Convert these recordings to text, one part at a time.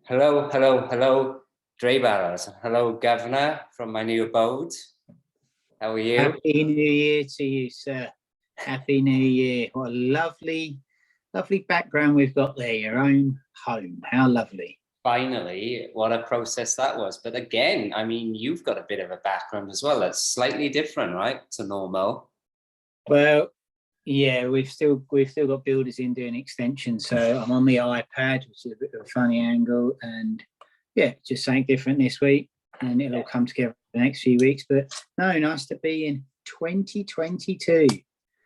Hello, hello, hello, DrayBarrels. Hello, Governor, from my new abode. How are you? Happy New Year to you, sir. Happy New Year. What a lovely background we've got there. Your own home. How lovely. Finally, what a process that was. But again, I mean, you've got a bit of a background as well. That's slightly different, right, to normal. Well, yeah, we've still got builders in doing extensions. So I'm on the iPad, which is a bit of a funny angle, and yeah, just something different this week, and it'll all come together the next few weeks. But no, nice to be in 2022.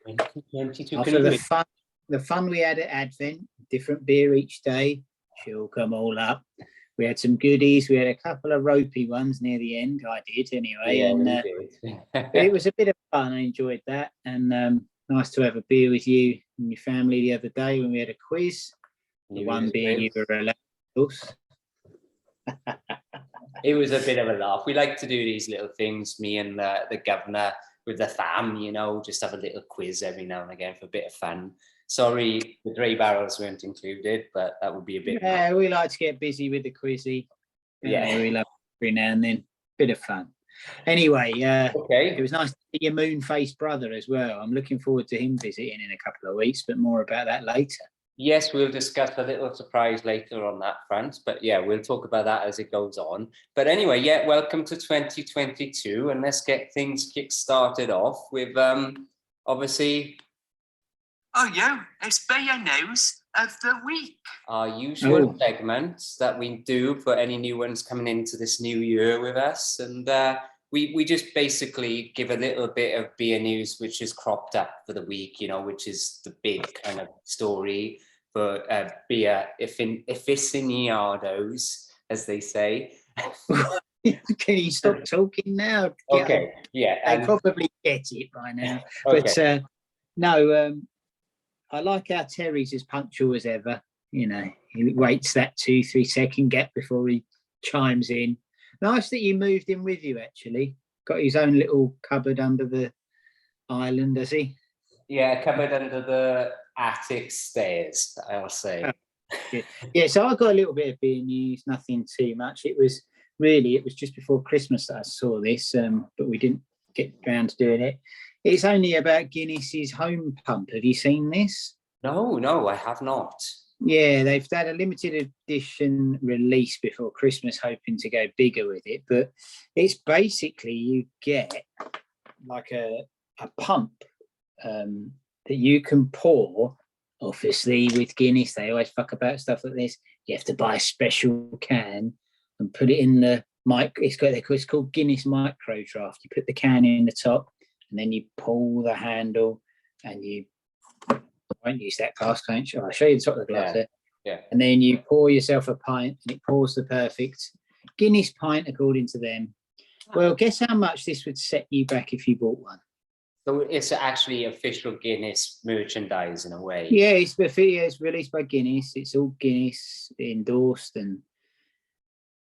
2022. After the fun we had at Advent, different beer each day, she'll come all up. We had some goodies. We had a couple of ropey ones near the end. I did anyway, and it was a bit of fun. I enjoyed that, and nice to have a beer with you and your family the other day when we had a quiz. The one being you were allowed, of course. It was a bit of a laugh. We like to do these little things, me and the governor with the fam, you know, just have a little quiz every now and again for a bit of fun. Sorry, the DrayBarrels weren't included, but that would be a bit. Yeah, we like to get busy with the quizzy. Yeah, we love every now and then. Bit of fun. Anyway, okay. It was nice to see your moon-faced brother as well. I'm looking forward to him visiting in a couple of weeks, but more about that later. Yes, we'll discuss a little surprise later on that front, but yeah, we'll talk about that as it goes on. But anyway, yeah, welcome to 2022, and let's get things kick-started off with obviously. Oh, yeah, it's beer news of the week. Our usual segments that we do for any new ones coming into this new year with us, and we just basically give a little bit of beer news which is cropped up for the week, you know, which is the big kind of story for beer aficionados, as they say. Can you stop talking now? Okay, yeah. I probably get it by now. Okay. But no, I like our Terry's as punctual as ever. You know, he waits that 2-3 second gap before he chimes in. Nice that you moved in with you, actually. Got his own little cupboard under the island, does he? Yeah, cupboard under the attic stairs, I'll say. Oh, yeah, so I got a little bit of beer news, nothing too much. It was just before Christmas that I saw this, but we didn't get around to doing it. It's only about Guinness's home pump. Have you seen this? No, I have not. Yeah, they've had a limited edition release before Christmas, hoping to go bigger with it. But it's basically you get like a pump that you can pour. Obviously, with Guinness, they always fuck about stuff like this. You have to buy a special can and put it in the mic. It's called Guinness Micro Draft. You put the can in the top, and then you pull the handle, and you won't use that glass, can't you? I'll show you the top of the glass there. Yeah. And then you pour yourself a pint, and it pours the perfect Guinness pint, according to them. Well, guess how much this would set you back if you bought one? So it's actually official Guinness merchandise in a way. Yeah, it's released by Guinness. It's all Guinness endorsed, and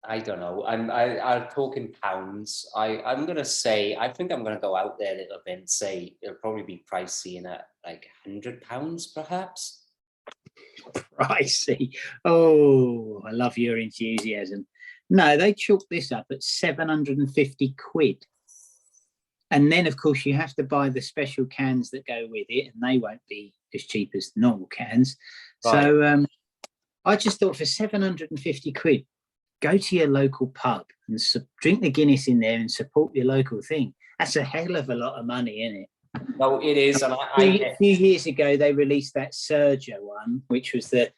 I don't know. I'll talk in pounds. I'm gonna say I think I'm gonna go out there a little bit and say it'll probably be pricey in at like £100 perhaps. Pricey. Oh, I love your enthusiasm. No, they chalked this up at 750 quid. And then, of course, you have to buy the special cans that go with it, and they won't be as cheap as the normal cans. Right. So I just thought for 750 quid, go to your local pub and drink the Guinness in there and support your local thing. That's a hell of a lot of money, isn't it? No, it is. And a few years ago, they released that Surger one, which was the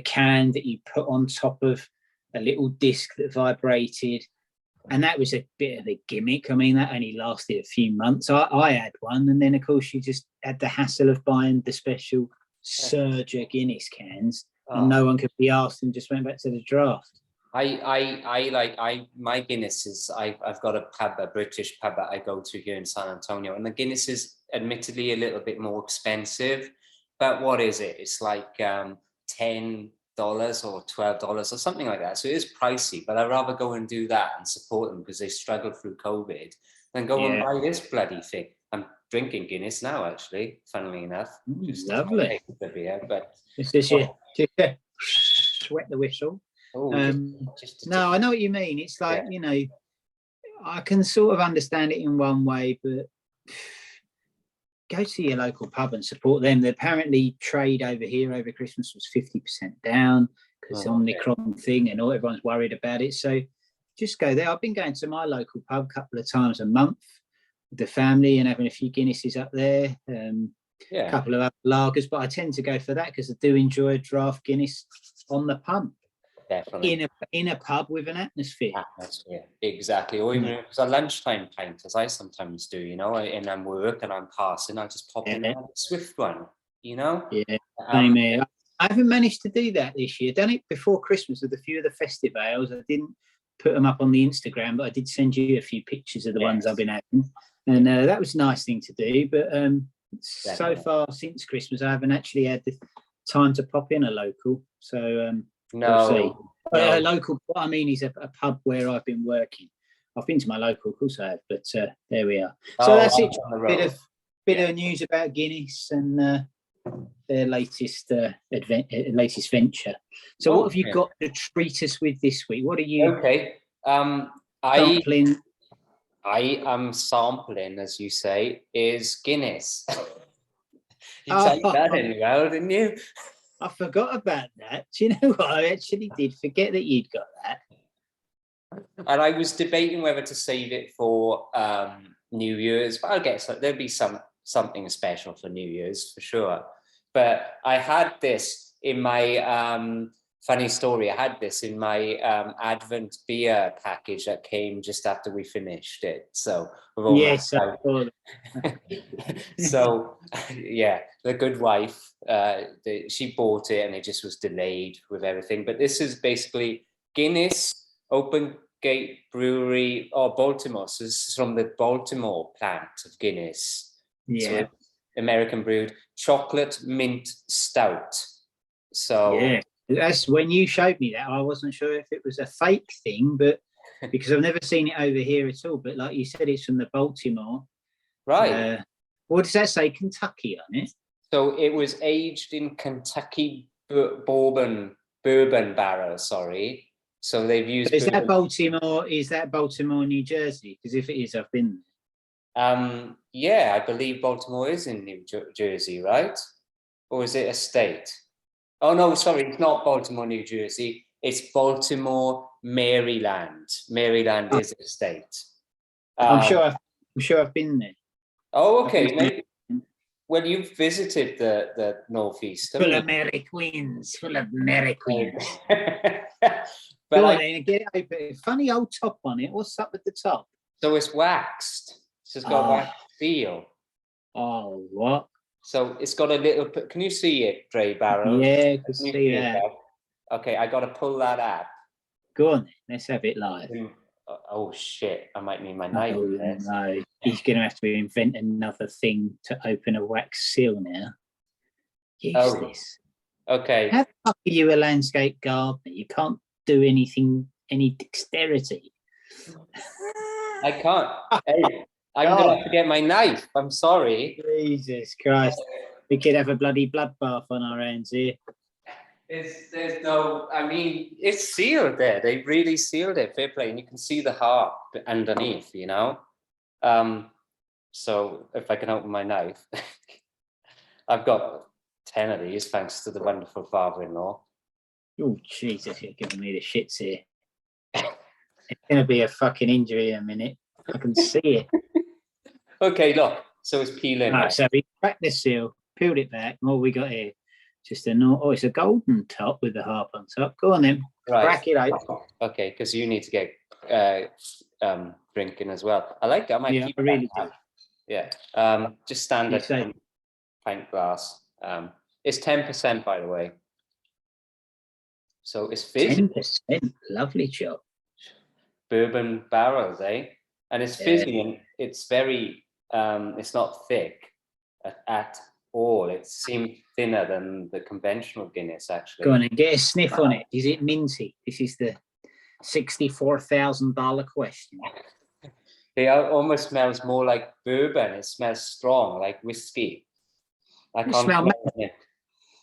can that you put on top of a little disc that vibrated. And that was a bit of a gimmick. I mean, that only lasted a few months. I had one. And then, of course, you just had the hassle of buying the special Surger Guinness cans. And no one could be asked and just went back to the draft. My Guinness is, I've got a British pub that I go to here in San Antonio, and the Guinness is admittedly a little bit more expensive, but what is it? It's like $10 or $12 or something like that. So it is pricey, but I'd rather go and do that and support them because they struggled through COVID than go and buy this bloody thing. I'm drinking Guinness now, actually, funnily enough. Lovely. The beer, but it's this year. Sweat the whistle. Oh, No, I know what you mean. It's like, you know, I can sort of understand it in one way, but go to your local pub and support them. The apparently trade over here over Christmas was 50% down because Omicron thing and everyone's worried about it. So just go there. I've been going to my local pub a couple of times a month with the family and having a few Guinnesses up there. A couple of other lagers, but I tend to go for that because I do enjoy a draft Guinness on the pump. Definitely. In a pub with an atmosphere. Exactly. Or even because a lunchtime pint, as I sometimes do, you know, and I'm work and I'm passing, I'll just pop in a swift one, you know? Yeah. Same here. I haven't managed to do that this year. Done it before Christmas with a few of the festive ales. I didn't put them up on the Instagram, but I did send you a few pictures of the ones I've been having. And that was a nice thing to do. But so far since Christmas, I haven't actually had the time to pop in a local. So we'll see. A local, what I mean is a pub where I've been working. I've been to my local, of course I have, but there we are. So that's it. Bit of news about Guinness and their latest venture. So what have you got to treat us with this week? What are you sampling? I am sampling, as you say, is Guinness. You typed that in well, didn't you? I forgot about that. Do you know what? I actually did forget that you'd got that. And I was debating whether to save it for New Year's, but I guess there'll be something special for New Year's for sure. But I had this in my funny story. I had this in my Advent beer package that came just after we finished it. So yes, so yeah, the good wife, she bought it and it just was delayed with everything. But this is basically Guinness Open Gate Brewery or Baltimore. So this is from the Baltimore plant of Guinness. Yeah. So American brewed chocolate mint stout. So yeah, that's when you showed me that. I wasn't sure if it was a fake thing, but because I've never seen it over here at all. But like you said, it's from the Baltimore. Right. What does that say? Kentucky on it. So it was aged in Kentucky bourbon barrel. Sorry. So they've used. So is that Baltimore? Is that Baltimore, New Jersey? Because if it is, I've been there. Yeah, I believe Baltimore is in New Jersey, right? Or is it a state? Oh no, sorry, it's not Baltimore, New Jersey. It's Baltimore, Maryland. Maryland is a state. I'm sure I've been there. Oh, okay. Maybe, well, you've visited the Northeast. Full of Americans. But go on then, get it open. Funny old top on it. What's up with the top? So it's waxed. So it's got a wax feel. Oh, what? So it's got a little. Can you see it, DrayBarrels? Yeah, I can see that. Okay, I got to pull that up. Go on, let's have it live. Oh shit! I might need my knife. No, he's going to have to invent another thing to open a wax seal now. Use this. Okay. How the fuck are you a landscape gardener? You can't do anything, any dexterity. I can't. Hey, I'm going to have to get my knife. I'm sorry. Jesus Christ. We could have a bloody bloodbath on our hands here. There's no, I mean, it's sealed there. They really sealed it. Fair play. And you can see the heart underneath, you know. So if I can open my knife, I've got 10 of these thanks to the wonderful father-in-law. Oh, Jesus, you're giving me the shits here. It's going to be a fucking injury in a minute. I can see it. Okay, look. So it's peeling. Right, so we cracked the seal, peeled it back, and what we got here? Just it's a golden top with the harp on top. Go on then, crack it out. Okay, because you need to get drinking as well. I like that. I really do. Yeah, just standard pint glass. It's 10%, by the way. So it's fizzy. 10%, lovely job. Bourbon barrels, eh? And it's fizzy and it's very, it's not thick at all. It seemed thinner than the conventional Guinness, actually. Go on and get a sniff on it. Is it minty? This is the $64,000 question. It almost smells more like bourbon. It smells strong, like whiskey. I can't smell it.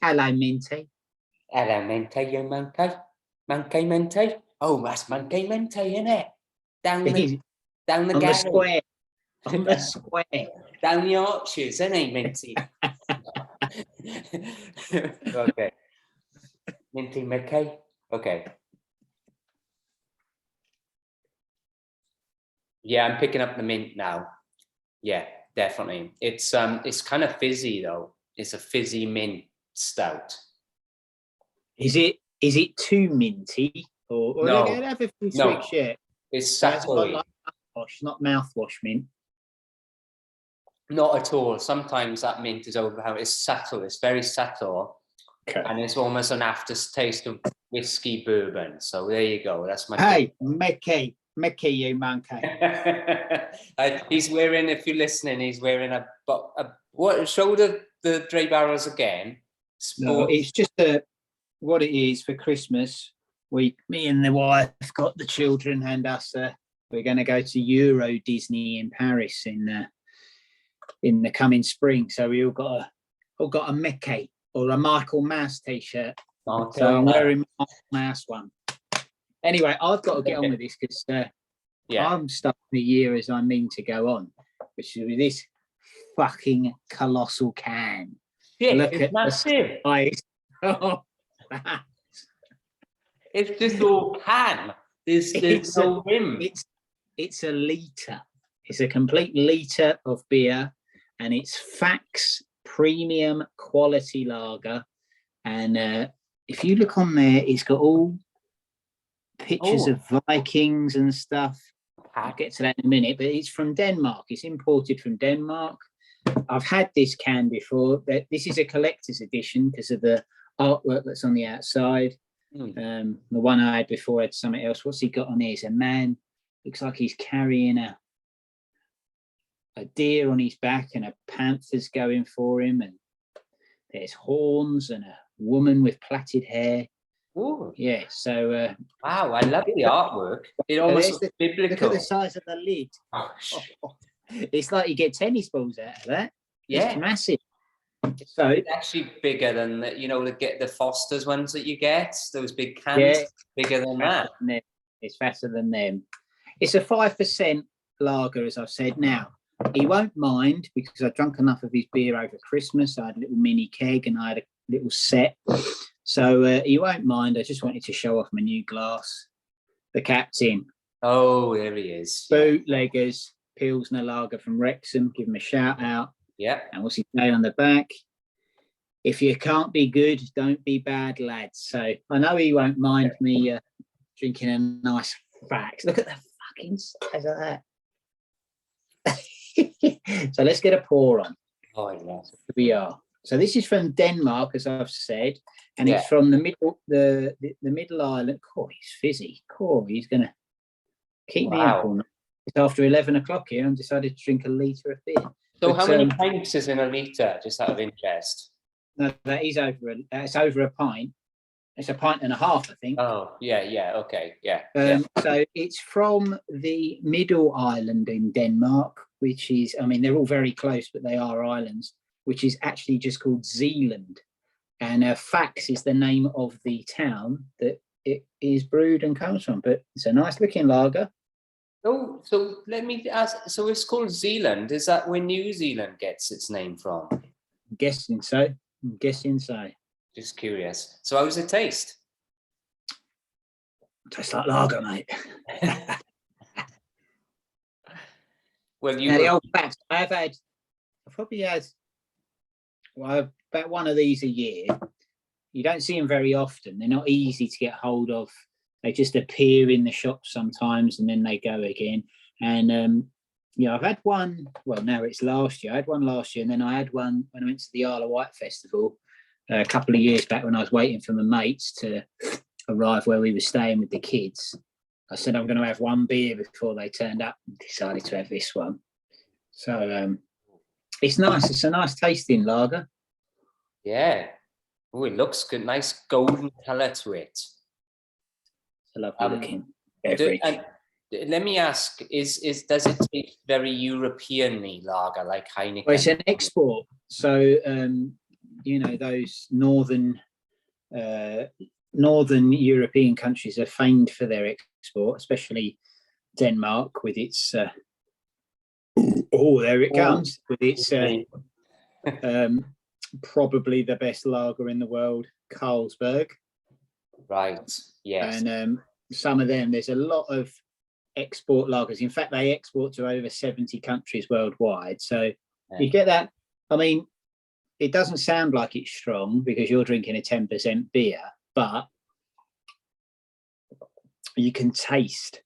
Hello, minty. Hello, minty, you monkey. Mankey Mente? Oh, that's Mankey Mente, innit? Down It is. the On the gallery. square. On the square. Down the arches, innit, Minty? Okay. Minty McKay. Okay. Yeah, I'm picking up the mint now. Yeah, definitely. It's kind of fizzy though. It's a fizzy mint stout. Is it too minty? Or No, they have a few no. tricks, yeah. It's So it's got subtle. like mouthwash, not mouthwash mint. Not at all. Sometimes that mint is overpowered. It's subtle. It's very subtle. Okay. And it's almost an aftertaste of whiskey bourbon. So there you go. That's my Hey, Mickey, you monkey. He's wearing, if you're listening, he's wearing a what? Show the DrayBarrels again. No, it's just what it is for Christmas. Me and the wife got the children and us. We're going to go to Euro Disney in Paris in the coming spring. So we all got a Mickey or a Michael Mouse t-shirt. Oh, so I'm wearing my Mouse one. Anyway, I've got to get on with this because I'm starting the year as I mean to go on, which is with this fucking colossal can. Yeah, Look it's at massive. the size of that. It's this all can. There's no rim. It's a litre. It's a complete litre of beer, and it's Fax Premium Quality Lager. And if you look on there, it's got all pictures of Vikings and stuff. I'll get to that in a minute, but it's from Denmark. It's imported from Denmark. I've had this can before. This is a collector's edition because of the artwork that's on the outside. The one I had before had something else. What's he got on here? It's a man. Looks like he's carrying a deer on his back, and a panther's going for him, and there's horns and a woman with plaited hair. Ooh. Yeah, so wow, I love the artwork. It almost looks biblical. Look at the size of the lid. It's like you get tennis balls out of that. Yeah, it's massive. So it's actually bigger than the Foster's ones that you get. Those big cans, yeah, bigger than that. It's fatter than them. It's a 5% lager, as I've said. Now, he won't mind because I drank enough of his beer over Christmas. I had a little mini keg and I had a little set. So he won't mind. I just wanted to show off my new glass. The captain. Oh, there he is. Bootleggers, Pilsner Lager from Wrexham. Give him a shout out. Yeah. And what's he say on the back? If you can't be good, don't be bad, lads. So I know he won't mind me drinking a nice Fax. Look at the fucking size of that. So let's get a pour on. Oh, yes. Here we are. So this is from Denmark, as I've said, and it's from the middle island. Oh, he's fizzy. Oh, he's gonna keep me up all night. It's after 11 o'clock here. I'm decided to drink a litre of beer. So how many pints is in a litre, just out of interest? No, that's over a pint. It's a pint and a half, I think. Oh, yeah, okay, yeah. So it's from the middle island in Denmark, which is, I mean, they're all very close, but they are islands, which is actually just called Zealand. And Fax is the name of the town that it is brewed and comes from. But it's a nice looking lager. Oh, so let me ask, so it's called Zealand. Is that where New Zealand gets its name from? I'm guessing so. Just curious. So how does it taste? Tastes like lager, mate. Well, the old Fax, I've probably had about one of these a year. You don't see them very often. They're not easy to get hold of. They just appear in the shop sometimes and then they go again. And I've had one. Well, now it's last year. I had one last year, and then I had one when I went to the Isle of Wight festival a couple of years back when I was waiting for my mates to arrive where we were staying with the kids. I said I'm going to have one beer before they turned up, and decided to have this one. So it's nice. It's a nice tasting lager. Yeah. Oh, it looks good. Nice golden colour to it. It's a lovely looking beverage. Let me ask: does it taste very European-y lager like Heineken? Well, it's an export, so those northern northern European countries are famed for their export, especially Denmark with its. There it comes with its probably the best lager in the world, Carlsberg. Right. Yes. And some of them, there's a lot of export lagers. In fact, they export to over 70 countries worldwide. So you get that. I mean, it doesn't sound like it's strong because you're drinking a 10% beer, but you can taste,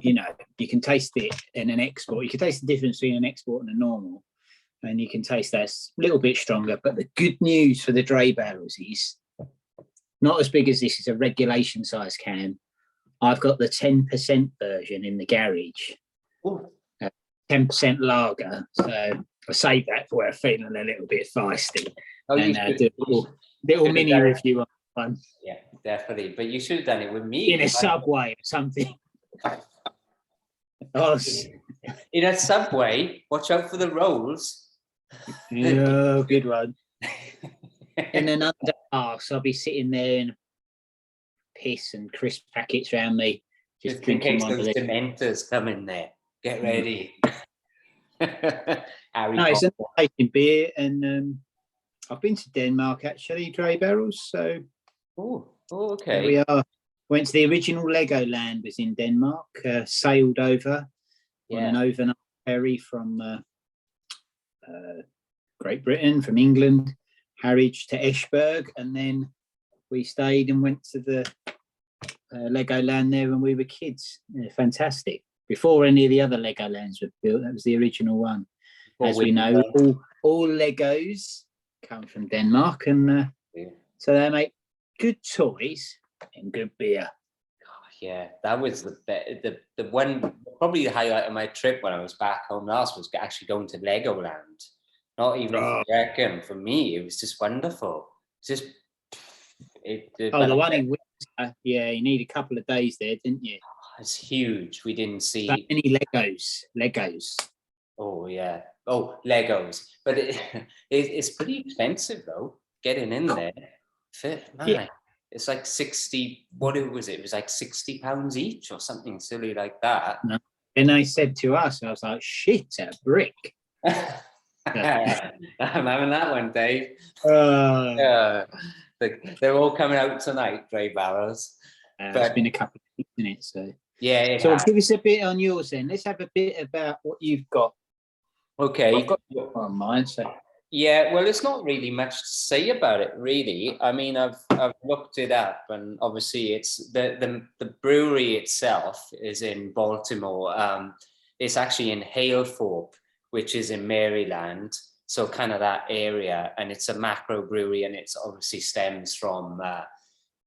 you can taste it in an export. You can taste the difference between an export and a normal, and you can taste that a little bit stronger. But the good news for the DrayBarrels is not as big as this. Is a regulation size can. I've got the 10% version in the garage. 10% lager. So I save that for when I'm feeling a little bit feisty. And do a little mini review on one. Yeah, definitely. But you should have done it with me. In a Subway or something. In a Subway, watch out for the rolls. Yeah, good one. And then under arse, I'll be sitting there in piss and crisp packets around me, just drinking one of those Dementors come in there. Get ready. No, it's an amazing beer, and I've been to Denmark actually, DrayBarrels. So, okay. Here we are. Went to the original Legoland, was in Denmark. Sailed over on an overnight ferry from Great Britain, from England, Harwich to Esbjerg, and then we stayed and went to the Legoland there when we were kids. Fantastic. Before any of the other Legolands were built, that was the original one. As we know, all Legos come from Denmark, and so they make good toys and good beer. Yeah, that was the one, probably the highlight of my trip when I was back home last was actually going to Legoland. Not even for Brecon. For me, it was just wonderful. Just the one in Windsor, you need a couple of days there, didn't you? It's huge. We didn't see so many Legos. Oh yeah. Oh, Legos. But it's pretty expensive though, getting in there. It's like 60, what was it? It was like £60 each or something silly like that. No. And they said to us, I was like, shit, a brick. I'm having that one, Dave. They're all coming out tonight, DrayBarrels. It's been a couple of weeks, isn't it? So yeah. So give us a bit on yours then. Let's have a bit about what you've got. Okay. I've got on mine. So yeah, well, it's not really much to say about it, really. I mean, I've looked it up, and obviously, it's the brewery itself is in Baltimore. It's actually in Halethorpe, which is in Maryland, so kind of that area, and it's a macro brewery, and it's obviously stems from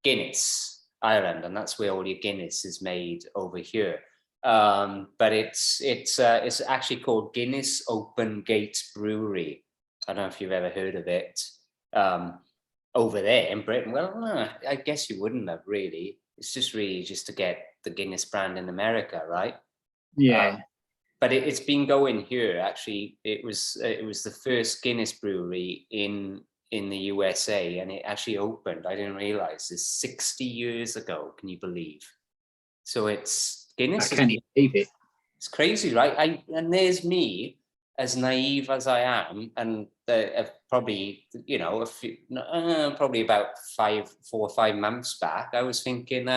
Guinness, Ireland, and that's where all your Guinness is made over here. But it's actually called Guinness Open Gates Brewery. I don't know if you've ever heard of it over there in Britain. Well, I guess you wouldn't have really. It's just to get the Guinness brand in America, right? Yeah. But it's been going here. Actually, it was the first Guinness brewery in the USA, and it actually opened. I didn't realize this 60 years ago. Can you believe? So it's Guinness. I can't believe it. It's crazy, right? And there's me, as naive as I am, and probably, probably about 4 or 5 months back, I was thinking,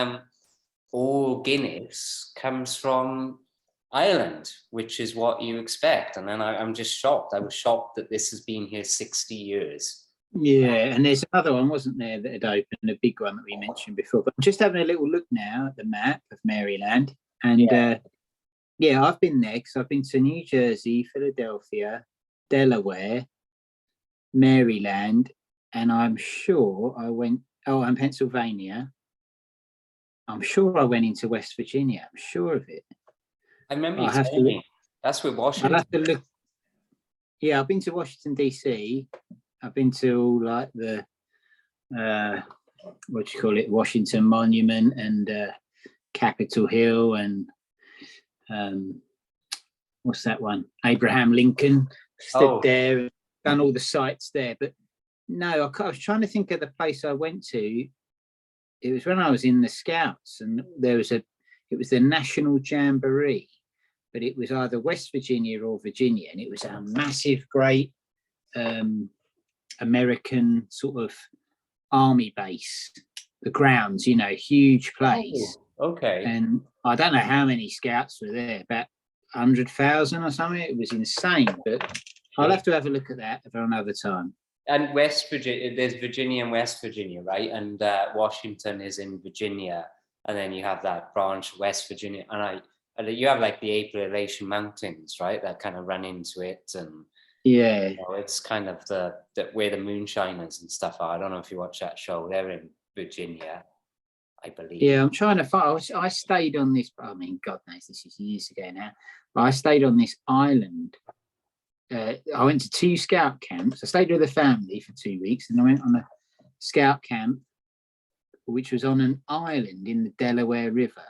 all Guinness comes from Ireland, which is what you expect. And then I'm just shocked. I was shocked that this has been here 60 years. Yeah, and there's another one, wasn't there, that had opened, a big one that we mentioned before. But I'm just having a little look now at the map of Maryland, and I've been there because I've been to New Jersey, Philadelphia, Delaware, Maryland, and I'm sure I went, and Pennsylvania. I'm sure I went into West Virginia. I'm sure of it. I remember you telling me. That's where Washington. I'll have to look. Yeah, I've been to Washington, D.C. I've been to like the, Washington Monument and Capitol Hill and what's that one? Abraham Lincoln. Stood there, done all the sites there. But no, I was trying to think of the place I went to it was when I was in the Scouts, and it was the National Jamboree, but it was either West Virginia or Virginia, and it was a massive, great American sort of army base. The grounds, huge place. Oh, okay. And I don't know how many Scouts were there, about 100,000 or something. It was insane, but I'll have to have a look at that for another time. And West Virginia, there's Virginia and West Virginia, right? And Washington is in Virginia, and then you have that branch, West Virginia, and you have like the Appalachian Mountains, right? That kind of run into it, and yeah, it's kind of the where the moonshiners and stuff are. I don't know if you watch that show. They're in Virginia, I believe. Yeah, I'm trying to find. I stayed on this. I mean, God knows this is years ago now. But I stayed on this island. I went to 2 scout camps. I stayed with a family for 2 weeks, and I went on a scout camp, which was on an island in the Delaware River,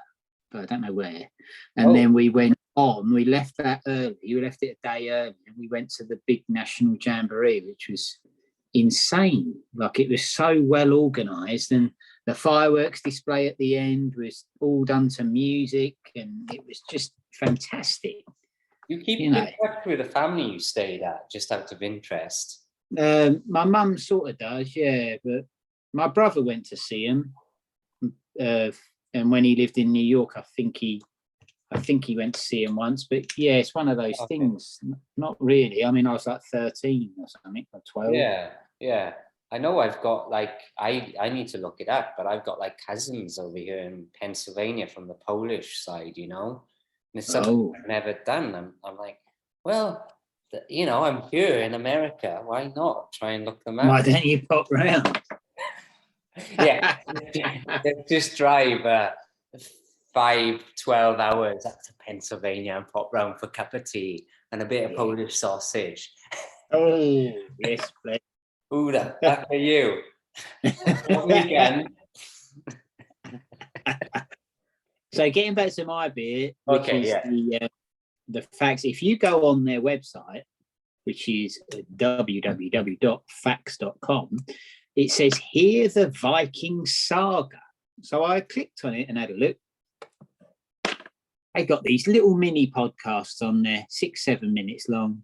but I don't know where. And then we went on. We left that early. We left it a day early, and we went to the big National Jamboree, which was insane. Like, it was so well organised, and the fireworks display at the end was all done to music, and it was just fantastic. You keep in touch with the family you stayed at, just out of interest? My mum sort of does, yeah, but my brother went to see him, and when he lived in New York, I think he went to see him once. But yeah, it's one of those things. Not really. I mean, I was like 13 or something, or 12. Yeah. I know I've got I need to look it up, but I've got like cousins over here in Pennsylvania from the Polish side, And it's something I've never done. I'm like, well, I'm here in America. Why not try and look them up? Why don't you pop round? Yeah, just drive 12 hours up to Pennsylvania and pop round for a cup of tea and a bit of Polish sausage. Oh, yes, please. Ooh, that's for you. Weekend. So getting back to my beer, which is the facts. If you go on their website, which is www.facts.com, it says, "Hear the Viking Saga." So I clicked on it and had a look. They got these little mini podcasts on there, 6-7 minutes long,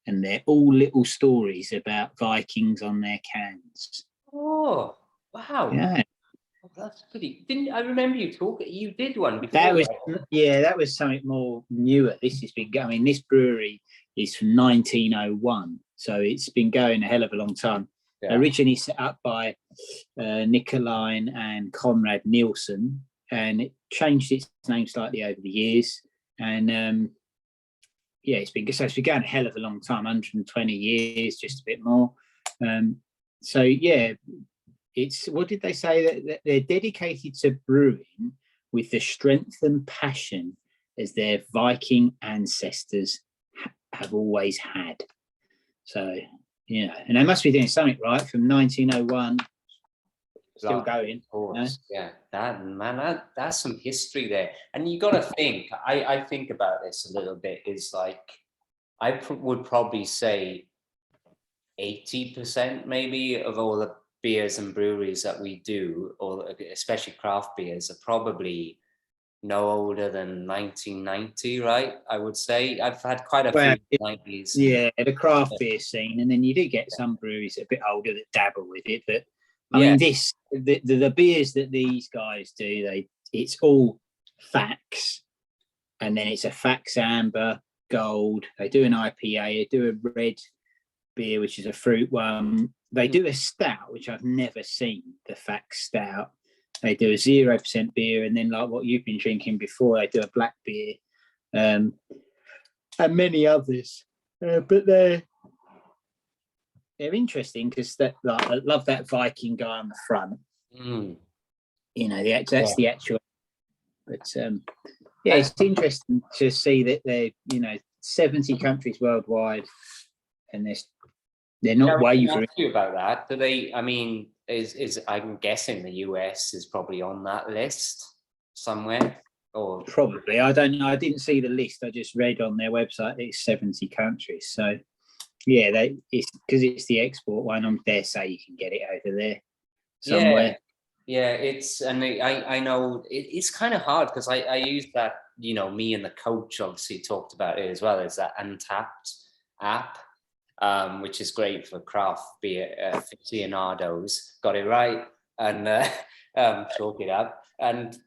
and they're all little stories about Vikings on their cans. Oh, wow. Yeah. That's pretty. Didn't I remember you talking? You did one before. That was something more newer. This has been going. This brewery is from 1901, so it's been going a hell of a long time. Yeah. Originally set up by Nikolai and Conrad Nielsen, and it changed its name slightly over the years. And it's been going a hell of a long time, 120 years, just a bit more. It's, what did they say? That they're dedicated to brewing with the strength and passion as their Viking ancestors have always had. So, and they must be doing something right from 1901, still going. Of course, yeah. That's some history there. And you got to think, I think about this a little bit, is like, I would probably say 80% maybe of all the beers and breweries that we do, or especially craft beers, are probably no older than 1990, right? I would say I've had quite a few 90s. Yeah, the craft beer scene, and then you do get some breweries that are a bit older that dabble with it. But I mean, the beers that these guys do, it's all Fax, and then it's a Fax Amber Gold. They do an IPA, they do a red beer, which is a fruit one. They do a stout, which I've never seen, the Fax Stout. They do a 0% beer, and then, like what you've been drinking before, they do a black beer, and many others. But they're interesting because I love that Viking guy on the front. That's the actual. But it's interesting to see that they're 70 countries worldwide, and they're not wavering. You about that? Do they? I mean, is I'm guessing the US is probably on that list somewhere, or probably. I don't know. I didn't see the list. I just read on their website it's 70 countries. So it's because it's the export one. I dare say you can get it over there somewhere. Yeah, I know it's kind of hard because I use that, me and the coach obviously talked about it as well, is that Untapped app, which is great for craft beer aficionados. Got it right, and chalk it up.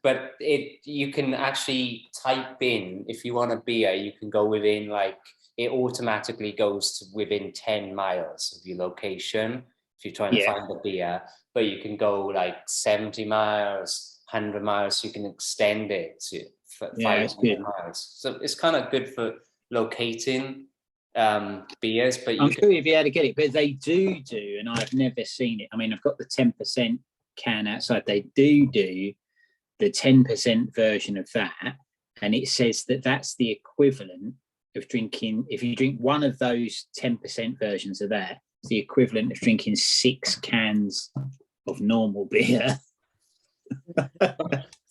But you can actually type in, if you want a beer, you can go within, like, it automatically goes to within 10 miles of your location if you're trying to find a beer, but you can go like 70 miles, 100 miles, so you can extend it to 500 miles. So it's kind of good for locating beers, but I'm sure you'll be able to get it, but they do, and I've never seen it. I mean, I've got the 10% can outside. They do the 10% version of that, and it says that that's the equivalent of drinking, if you drink one of those 10% versions of that, it's the equivalent of drinking 6 cans of normal beer.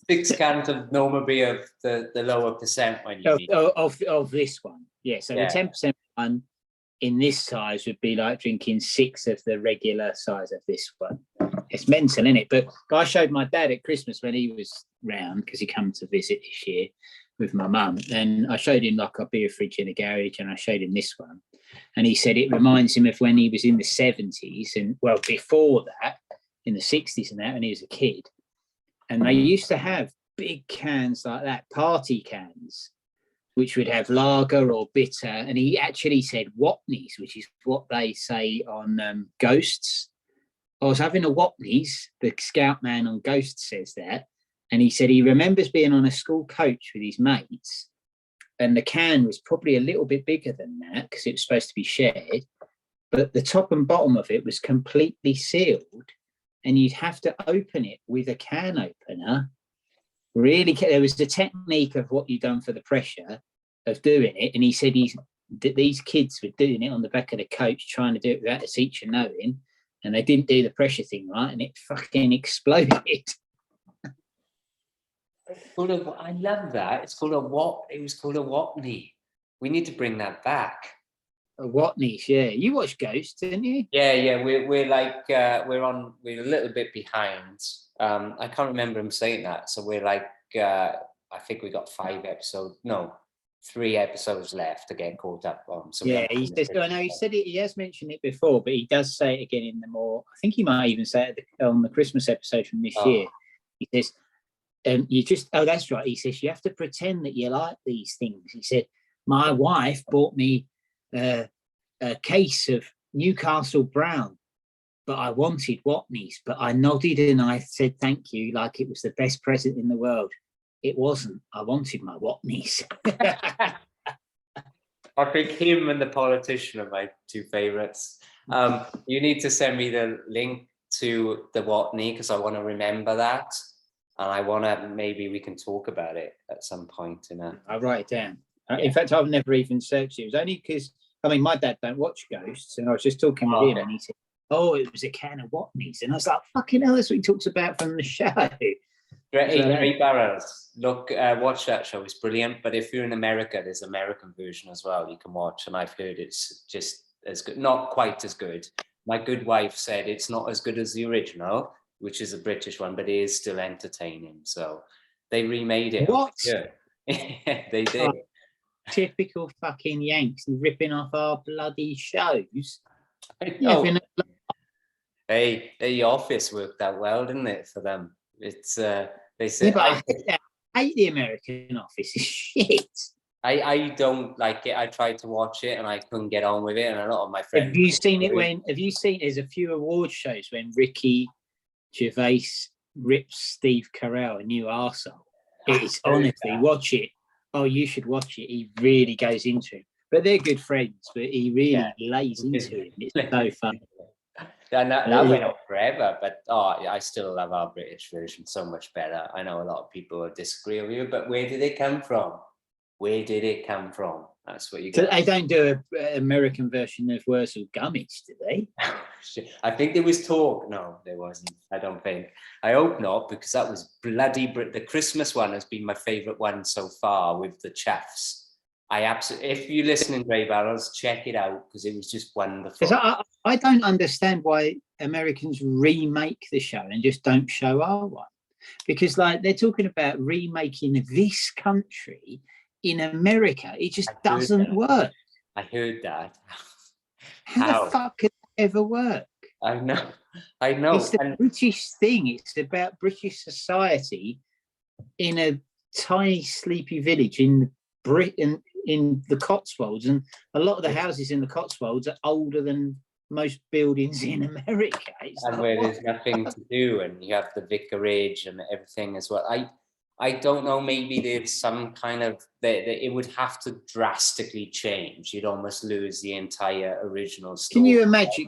6 cans of normal beer, the lower percent when you of this one. Yeah, so the 10% one in this size would be like drinking 6 of the regular size of this one. It's mental, isn't it? But I showed my dad at Christmas when he was round, because he came to visit this year with my mum, and I showed him like a beer fridge in a garage, and I showed him this one, and he said it reminds him of when he was in the 70s, and well, before that, in the 60s and that, when he was a kid, and they used to have big cans like that, party cans, which would have lager or bitter, and he actually said Watneys, which is what they say on Ghosts. I was having a Watneys, the scout man on Ghost says that, and he said he remembers being on a school coach with his mates, and the can was probably a little bit bigger than that because it was supposed to be shared, but the top and bottom of it was completely sealed, and you'd have to open it with a can opener. Really, there was the technique of what you've done for the pressure of doing it, and he said these kids were doing it on the back of the coach, trying to do it without the teacher knowing, and they didn't do the pressure thing right, and it fucking exploded. I love that. It was called a Watney. We need to bring that back. A Watneys, yeah. You watched Ghost, didn't you? Yeah. We're like we're a little bit behind. I can't remember him saying that. So we're like I think we got 3 episodes left to get caught up on. So yeah, he says. I know he said it. He has mentioned it before, but he does say it again in the more. I think he might even say it on the Christmas episode from this year. He says, "You just." Oh, that's right. He says you have to pretend that you like these things. He said, "My wife bought me a case of Newcastle Brown, but I wanted Watneys. But I nodded and I said thank you, like it was the best present in the world. It wasn't. I wanted my Watneys." I think him and the politician are my 2 favorites. You need to send me the link to the Watney because I want to remember that, and I want to, maybe we can talk about it at some point. I'll write it down. In fact, I've never even searched it. It was only because, I mean, my dad don't watch Ghosts, and I was just talking with him, and he said, "Oh, it was a can of Watneys," and I was like, "Fucking hell, that's what he talks about from the show." DrayBarrels. Look, watch that show. It's brilliant. But if you're in America, there's an American version as well you can watch, and I've heard it's just as good, not quite as good. My good wife said it's not as good as the original, which is a British one, but it is still entertaining. So they remade it. What? Yeah, they did. Typical fucking Yanks ripping off our bloody shows. Hey, the Office worked out well, didn't it, for them? It's they said. Yeah, I hate the American Office. It's shit. I don't like it. I tried to watch it and I couldn't get on with it, and a lot of my friends. Have you seen it? There's a few award shows when Ricky Gervais rips Steve Carell a new arsehole? It's honestly, watch it. Oh, you should watch it. He really goes into it. But they're good friends, but he really lays into it. It's so fun. That went on forever, but I still love our British version so much better. I know a lot of people will disagree with you, but where did it come from? Where did it come from? That's what you got. So they don't do an American version of Wurzel Gummidge, do they? I think there was talk. No, there wasn't. I don't think. I hope not, because that was bloody. The Christmas one has been my favourite one so far with the chaffs. I absolutely, if you listen in Dray Barrels, check it out because it was just wonderful. Because I don't understand why Americans remake the show and just don't show our one. Because like they're talking about remaking this country in America, it just doesn't work. I heard that. How the fuck could it ever work? I know. It's the British thing. It's about British society in a tiny, sleepy village in Britain, in the Cotswolds, and a lot of the houses in the Cotswolds are older than most buildings in America. And where there's nothing to do, and you have the vicarage and everything as well. I don't know, maybe there's some kind of, it would have to drastically change. You'd almost lose the entire original story.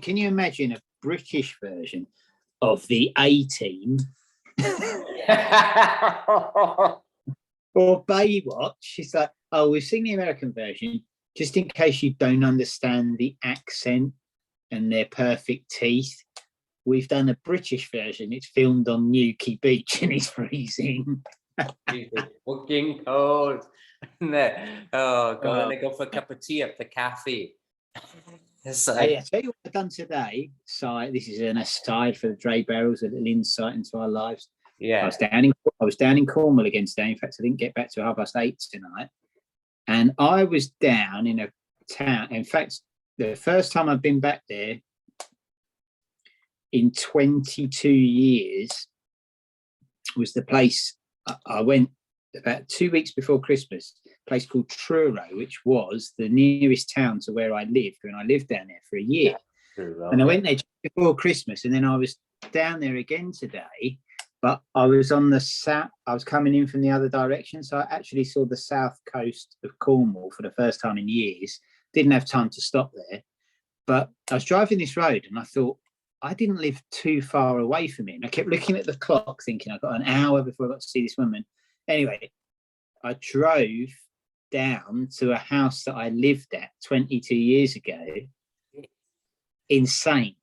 Can you imagine a British version of the A-Team? Or Baywatch? It's like, oh, we've seen the American version, just in case you don't understand the accent and their perfect teeth. We've done a British version. It's filmed on Newquay Beach and it's freezing. It's fucking cold. Oh god, then I go for a cup of tea at the cafe. Hey, I tell you what I've done today. So this is an aside for the Dray Barrels, a little insight into our lives. Yeah, I was down in Cornwall again today. In fact, I didn't get back to 8:30 tonight, and I was down in a town. In fact, the first time I've been back there in 22 years was the place I went about 2 weeks before Christmas, a place called Truro, which was the nearest town to where I lived when I lived down there for a year. And I went there just before Christmas, and then I was down there again today, but I was on the south, I was coming in from the other direction, so I actually saw the south coast of Cornwall for the first time in years. Didn't have time to stop there, but I was driving this road and I thought, I didn't live too far away from it. And I kept looking at the clock thinking I've got an hour before I got to see this woman. Anyway, I drove down to a house that I lived at 22 years ago. Insane.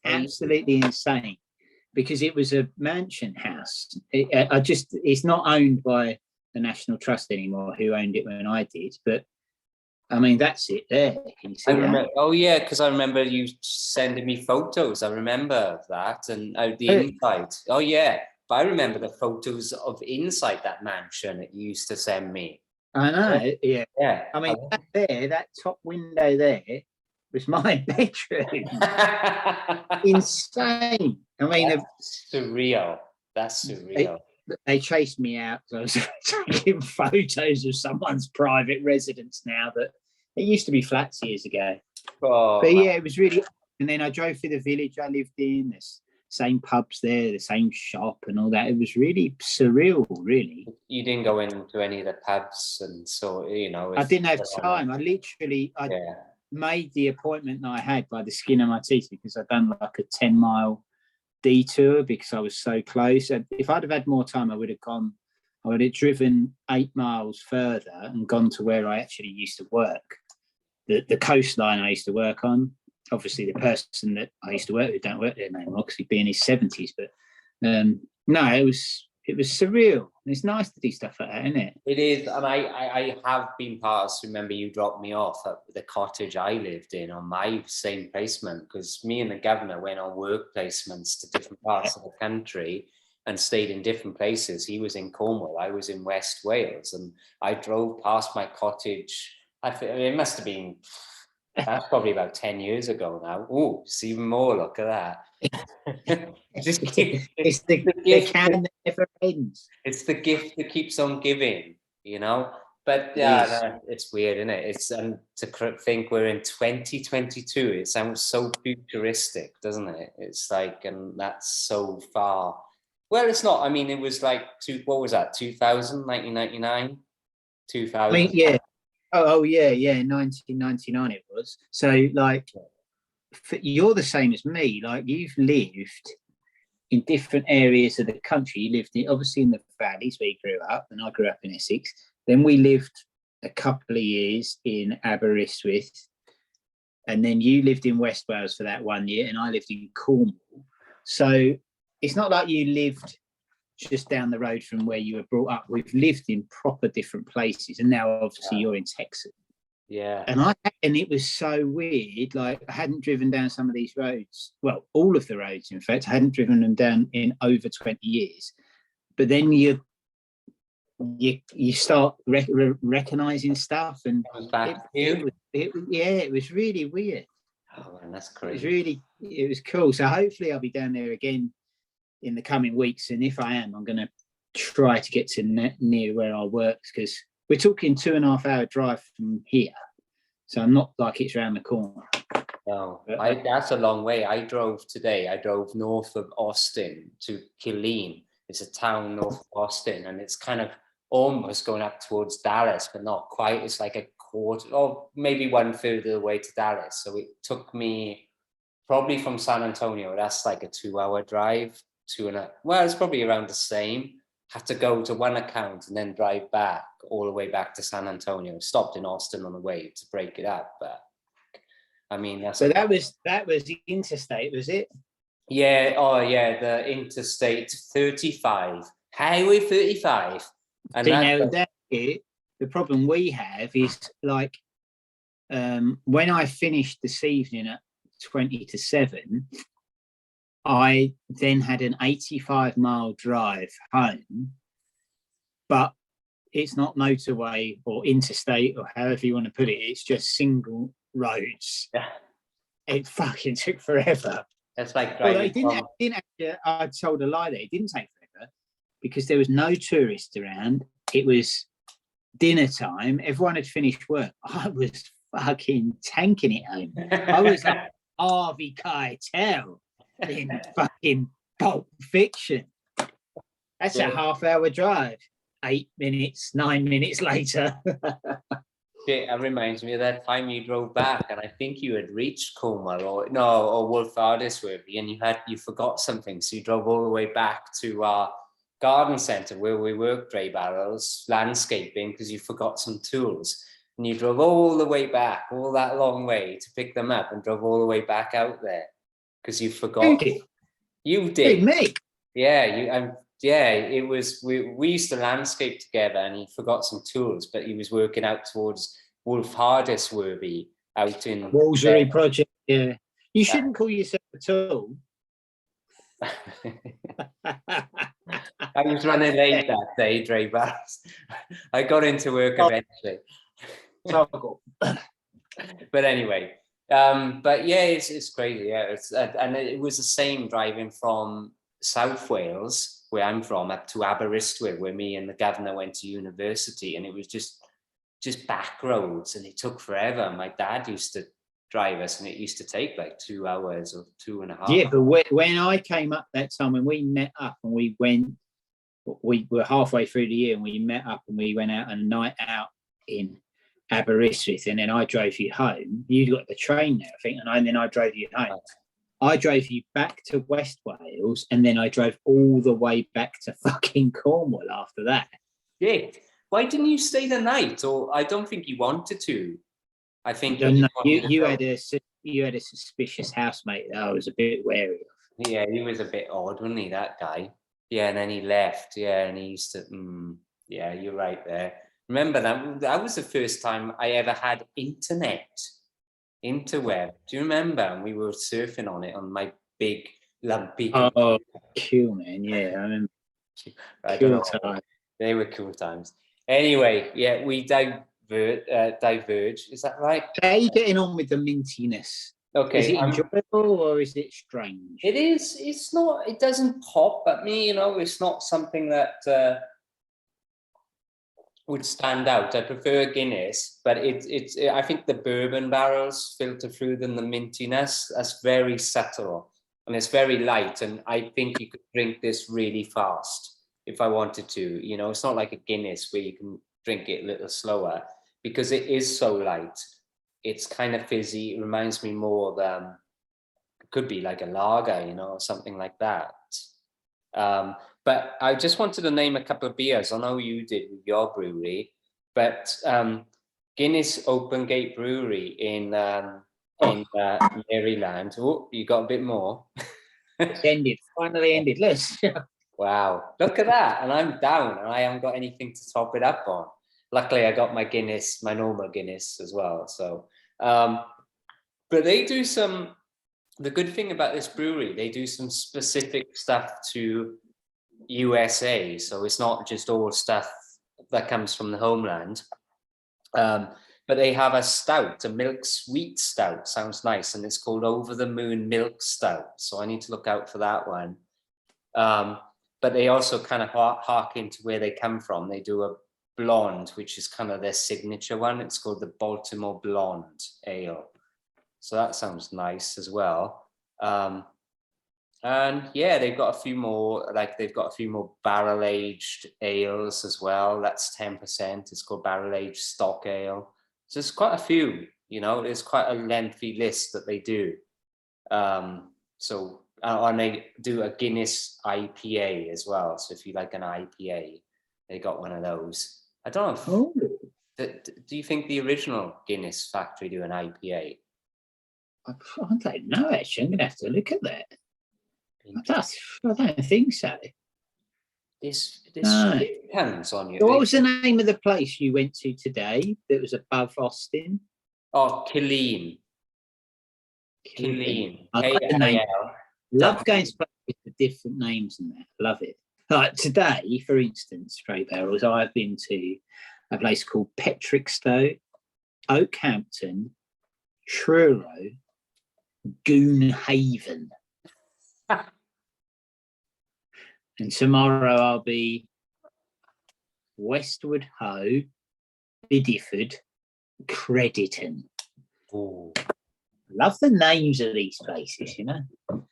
Absolutely insane. Because it was a mansion house. It's not owned by the National Trust anymore, who owned it when I did, but I mean, that's it there. Can you see that? Oh yeah, because I remember you sending me photos. I remember that, and the inside. Oh yeah, but I remember the photos of inside that mansion that you used to send me. I know, yeah. I mean, that top window there was my bedroom. Insane. I mean, that's surreal. That's surreal. They chased me out because I was taking photos of someone's private residence now, but it used to be flats years ago. Oh, but yeah, it was really. And then I drove through the village I lived in. There's same pubs there, the same shop, and all that. It was really surreal, really. You didn't go into any of the pubs, and so I didn't have time. I made the appointment that I had by the skin of my teeth because I'd done like a 10-mile detour because I was so close. And if I'd have had more time, I would have driven 8 miles further and gone to where I actually used to work, the coastline I used to work on. Obviously the person that I used to work with don't work there anymore because he'd be in his 70s, but no, it was surreal. It's nice to do stuff like that, isn't it? It is, and I have been part of, remember you dropped me off at the cottage I lived in on my same placement, because me and the governor went on work placements to different parts of the country and stayed in different places. He was in Cornwall, I was in West Wales, and I drove past my cottage. It must have been, that's probably about 10 years ago now. Oh, it's even more, look at that. It's the gift that never ends. It's the gift that keeps on giving, But it's weird, isn't it? It's to think we're in 2022. It sounds so futuristic, doesn't it? It's like, and that's so far. Well, it's not. I mean, it was like what was that? 2000, 1999, 2000. I mean, yeah. Oh yeah, 1999 it was. So like, you're the same as me. Like, you've lived in different areas of the country. You lived obviously in the valleys where you grew up, and I grew up in Essex. Then we lived a couple of years in Aberystwyth, and then you lived in West Wales for that 1 year, and I lived in Cornwall. So it's not like you lived just down the road from where you were brought up. We've lived in proper different places, and now obviously you're in Texas. Yeah. And it was so weird. Like, I hadn't driven down some of these roads. Well, all of the roads, in fact, I hadn't driven them down in over 20 years. But then you start recognizing stuff, and it was really weird. Oh man, that's crazy. It was cool. So hopefully I'll be down there again in the coming weeks, and if I am, I'm going to try to get to near where I work, because we're talking 2.5 hour drive from here, so I'm not like it's around the corner. No, that's a long way. I drove north of Austin to Killeen. It's a town north of Austin, and it's kind of almost going up towards Dallas, but not quite. It's like a quarter, or maybe 1/3 of the way to Dallas. So it took me probably from San Antonio, that's like a 2-hour drive, well, it's probably around the same. Had to go to one account and then drive back all the way back to San Antonio. Stopped in Austin on the way to break it up, but I mean, that's so that was the interstate, was it? Yeah. Oh yeah, the Interstate 35, Highway 35. And see, now the problem we have is, like, when I finished this evening at 20-7, I then had an 85-mile drive home, but it's not motorway or interstate or however you want to put it. It's just single roads. Yeah. It fucking took forever. That's like driving. I told a lie there. It didn't take forever because there was no tourists around. It was dinner time. Everyone had finished work. I was fucking tanking it home. I was like Harvey Keitel in fucking Pulp Fiction. That's a half-hour drive. 8 minutes, 9 minutes later. It reminds me of that time you drove back, and I think you had reached Cornwall or Wolf Ardisworthy, and you forgot something, so you drove all the way back to our garden centre where we work DrayBarrels landscaping, because you forgot some tools, and you drove all the way back, all that long way to pick them up, and drove all the way back out there because you forgot. You did. Me? Yeah, it was we used to landscape together, and he forgot some tools, but he was working out towards Wolf Ardisworthy out in Wolseley Project. Yeah, you shouldn't call yourself a tool. I was running late that day, DrayBarrels. I got into work eventually. But anyway, but yeah, it's crazy. Yeah, and it was the same driving from South Wales, where I'm from, up to Aberystwyth, where me and the governor went to university, and it was just back roads, and it took forever. My dad used to drive us, and it used to take like 2 hours or 2.5. Yeah, but when I came up that time, when we met up and we were halfway through the year, and we met up and we went out a night out in Aberystwyth, and then I drove you home. You got the train there, I think, and then I drove you home. I drove you back to West Wales, and then I drove all the way back to fucking Cornwall after that. Yeah. Why didn't you stay the night? Or I don't think you wanted to. I think you had a suspicious housemate that I was a bit wary of. Yeah, he was a bit odd, wasn't he, that guy? Yeah, and then he left. Yeah, and he used to. Yeah, you're right there. Remember that was the first time I ever had interweb. Do you remember? And we were surfing on it on my big lumpy. Oh, cool, man! Yeah, I remember. Cool time. They were cool times. Anyway, yeah, we diverge. Is that right? How are you getting on with the mintiness? Okay, is it enjoyable or is it strange? It is. It's not. It doesn't pop at me. It's not something that would stand out. I prefer Guinness, but it's. I think the bourbon barrels filter through than the mintiness. That's very subtle, and it's very light. And I think you could drink this really fast if I wanted to. It's not like a Guinness where you can drink it a little slower, because it is so light. It's kind of fizzy. It reminds me more of it could be like a lager, or something like that. But I just wanted to name a couple of beers. I know you did with your brewery, but Guinness Open Gate Brewery in Maryland. Oh, you got a bit more. It's ended. Finally ended. Let's. Wow, look at that. And I'm down and I haven't got anything to top it up on. Luckily, I got my Guinness, my normal Guinness as well. So, but they do some, the good thing about this brewery, they do some specific stuff to USA. So it's not just all stuff that comes from the homeland. But they have a stout, a milk sweet stout. Sounds nice. And it's called Over the Moon Milk Stout. So I need to look out for that one. But they also kind of hark into where they come from. They do a blonde, which is kind of their signature one. It's called the Baltimore Blonde Ale. So that sounds nice as well. And yeah, they've got a few more, like they've got a few more barrel aged ales as well. That's 10%. It's called barrel aged stock ale. So there's quite a few, you know, there's quite a lengthy list that they do. So, and they do a Guinness IPA as well. So if you like an IPA, they got one of those. I don't know. Do you think the original Guinness factory do an IPA? I don't know, actually. I'm going to have to look at that. I don't think so. This depends on you. So what was the name of the place you went to today that was above Austin? Oh, Killeen. I like the name. Love going to places with different names and that. Love it. Like today, for instance, DrayBarrels, I've been to a place called Petrickstowe, Oakhampton, Truro, Goonhaven. And tomorrow I'll be Westward Ho, Bideford, Crediton. Oh, Love the names of these places, you know.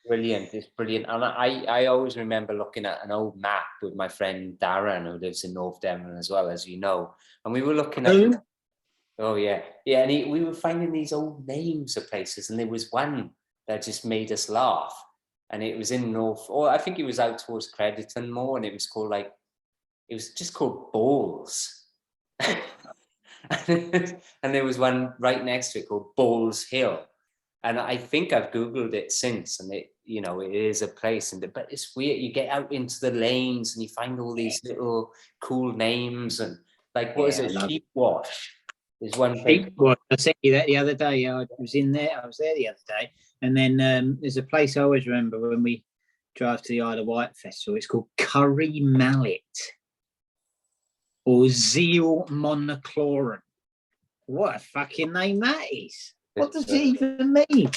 Brilliant. It's brilliant. And I always remember looking at an old map with my friend Darren, who lives in North Devon as well, as you know. And we were looking at... Oh, yeah. Yeah, and we were finding these old names of places, and there was one that just made us laugh. And it was in North... Or I think it was out towards Crediton more, and it was called like... It was just called Balls. And there was one right next to it called Balls Hill. And I think I've Googled it since, and it, you know, it is a place, but it's weird. You get out into the lanes and you find all these little cool names, and like, what is it? Sheepwash is one thing. Sheepwash. I sent you that the other day. I was there the other day, and then there's a place I always remember when we drive to the Isle of Wight festival. It's called Curry Mallet or Zeal Monochlorine. What a fucking name that is. What does it even mean?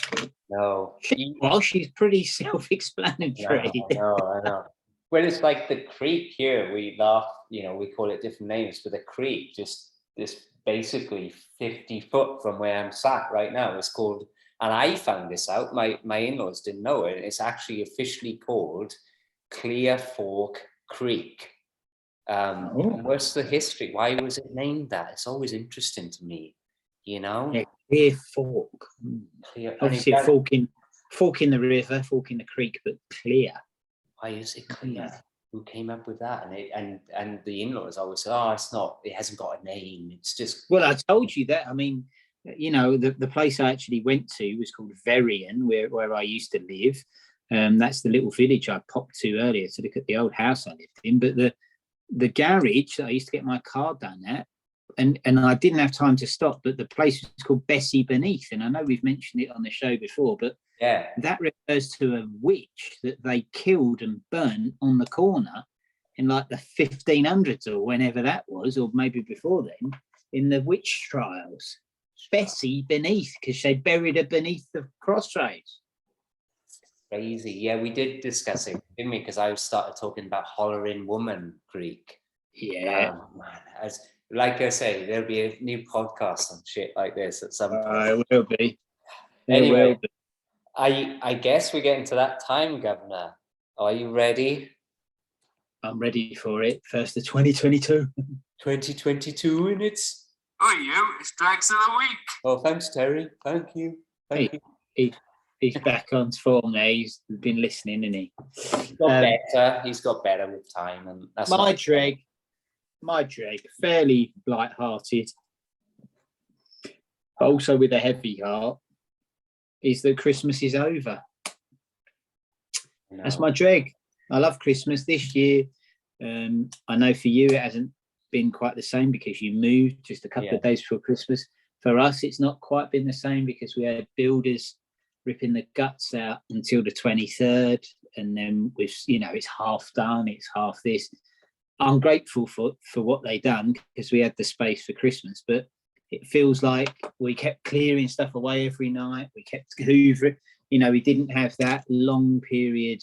No. Well, she's pretty self-explanatory. I know. Well, it's like the creek here. We laugh, you know, we call it different names, but the creek, just this basically 50 foot from where I'm sat right now, is called, and I found this out, my in-laws didn't know it, it's actually officially called Clear Fork Creek. What's the history? Why was it named that? It's always interesting to me, you know? Yeah, Clear Fork. Obviously, fork in the river, fork in the creek, but clear. Why is it clear? Yeah. Who came up with that? And the in-laws always say, "Oh, it's not. It hasn't got a name. It's just." Well, I told you that. I mean, you know, the place I actually went to was called Verrian, where I used to live. That's the little village I popped to earlier to look at the old house I lived in. But the garage that I used to get my car done at, and I didn't have time to stop, but the place was called Bessie Beneath, and I know we've mentioned it on the show before, but yeah, that refers to a witch that they killed and burnt on the corner in like the 1500s or whenever that was, or maybe before then, in the witch trials. Bessie Beneath, because they buried her beneath the crossroads. Crazy. Yeah, we did discuss it, didn't we? Because I started talking about Hollering Woman Creek. Yeah. Man, like I say, there'll be a new podcast on shit like this at some point. It will be. Anyway, I guess we're getting to that time, Governor. Are you ready? I'm ready for it. First of 2022. 2022, and it's... It's Drags of the Week. Oh, thanks, Terry. Thank you. He's back on form now. He's been listening, isn't he? He's got better with time, and that's my drag, fairly light-hearted, but also with a heavy heart, is that Christmas is over. No. That's my drag. I love Christmas this year. I know for you it hasn't been quite the same because you moved just a couple of days before Christmas. For us, it's not quite been the same because we had builders ripping the guts out until the 23rd, and then with it's half done, it's half this. I'm grateful for what they done because we had the space for Christmas, but it feels like we kept clearing stuff away every night. We kept hoovering. We didn't have that long period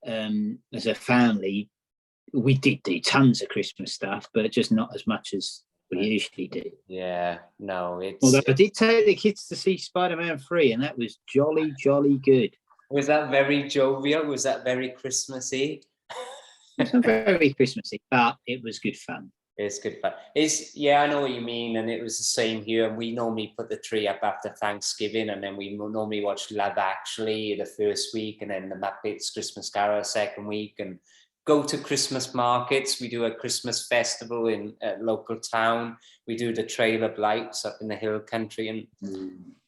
as a family. We did do tons of Christmas stuff, but just not as much as we usually do. Yeah, no, it's... Although I did take the kids to see Spider-Man 3, and that was jolly, jolly good. Was that very jovial? Was that very Christmassy? It's not very Christmassy, but it was good fun. It's good fun. I know what you mean, and it was the same here. And we normally put the tree up after Thanksgiving, and then we normally watch Love Actually the first week, and then the Muppets Christmas Carol second week, and go to Christmas markets. We do a Christmas festival in a local town. We do the Trail of Lights up in the hill country, and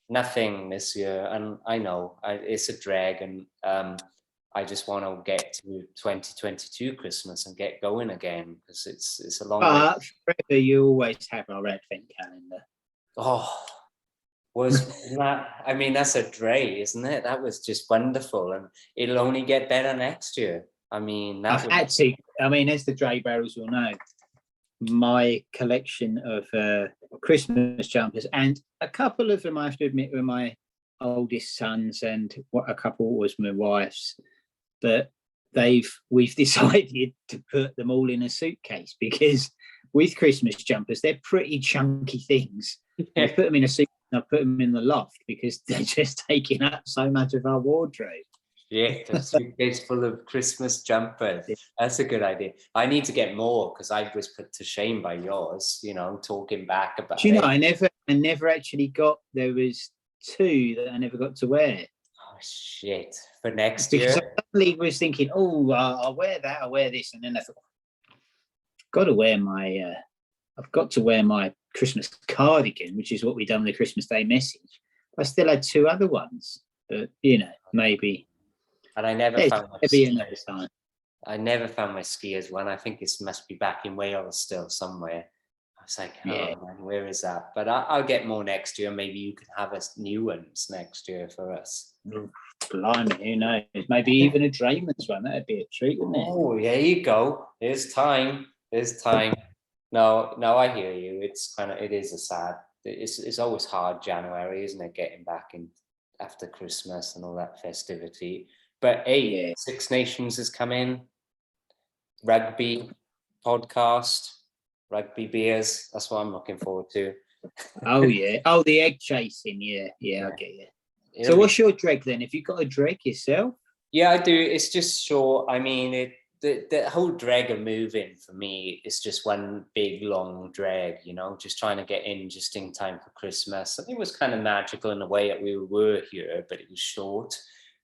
nothing this year. And I know it's a drag, and I just want to get to 2022 Christmas and get going again because it's a long way. Forever, you always have our advent calendar. Oh, that's a Dray, isn't it? That was just wonderful, and it'll only get better next year. as the DrayBarrels will know, my collection of Christmas jumpers, and a couple of them I have to admit were my oldest son's, and a couple was my wife's. But we've decided to put them all in a suitcase because with Christmas jumpers, they're pretty chunky things. I put them in a suitcase and I put them in the loft because they're just taking up so much of our wardrobe. Yeah, a suitcase full of Christmas jumpers. That's a good idea. I need to get more because I was put to shame by yours, talking back about it. I never actually got, there was 2 that I never got to wear. Oh, shit. For next year? Because I suddenly was thinking, I'll wear that, I'll wear this. And then I thought, I've got to wear my Christmas cardigan, which is what we done on the Christmas Day message. I still had 2 other ones, but, maybe. And I never found my time. I never found my skiers one. I think it must be back in Wales still somewhere. I was like, man, where is that? But I'll get more next year. Maybe you can have us new ones next year for us. Blimey, who knows? Maybe even a DrayMen's one. That'd be a treat, wouldn't it? Oh, there you go. There's time. No, I hear you. It is a sad. It's always hard January, isn't it? Getting back in after Christmas and all that festivity. But hey, Six Nations has come in. Rugby podcast. Rugby beers, that's what I'm looking forward to. Oh yeah. Oh, the egg chasing. Yeah, I get you. So what's your drag then? Have you got a drag yourself? Yeah, I do. It's just short. I mean, the whole drag of moving for me is just one big long drag, just trying to get in just in time for Christmas. I think it was kind of magical in the way that we were here, but it was short.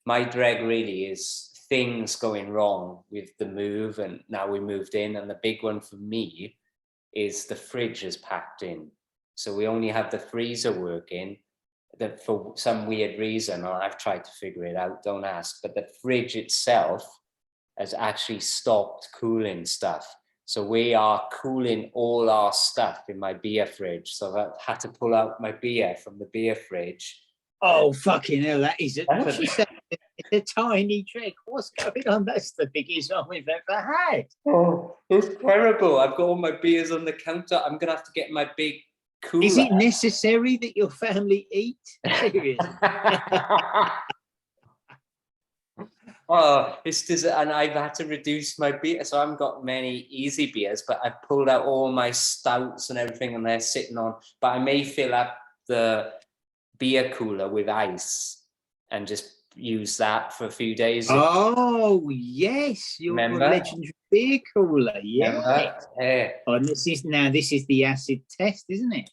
My drag really is things going wrong with the move, and now we moved in, and the big one for me is the fridge is packed in. So we only have the freezer working that for some weird reason, or I've tried to figure it out, don't ask, but the fridge itself has actually stopped cooling stuff. So we are cooling all our stuff in my beer fridge. So I had to pull out my beer from the beer fridge. Oh, fucking hell, that is it. What she said, it's a tiny trick. What's going on? That's the biggest one we've ever had. Oh, it's terrible. I've got all my beers on the counter. I'm going to have to get my big cooler. Is it necessary that your family eat? Seriously? Oh, and I've had to reduce my beer. So I haven't got many easy beers, but I've pulled out all my stouts and everything, and they're sitting on. But I may fill up the beer cooler with ice and just use that for a few days. Oh yes, your legendary beer cooler. Yeah. Oh, this is the acid test, isn't it?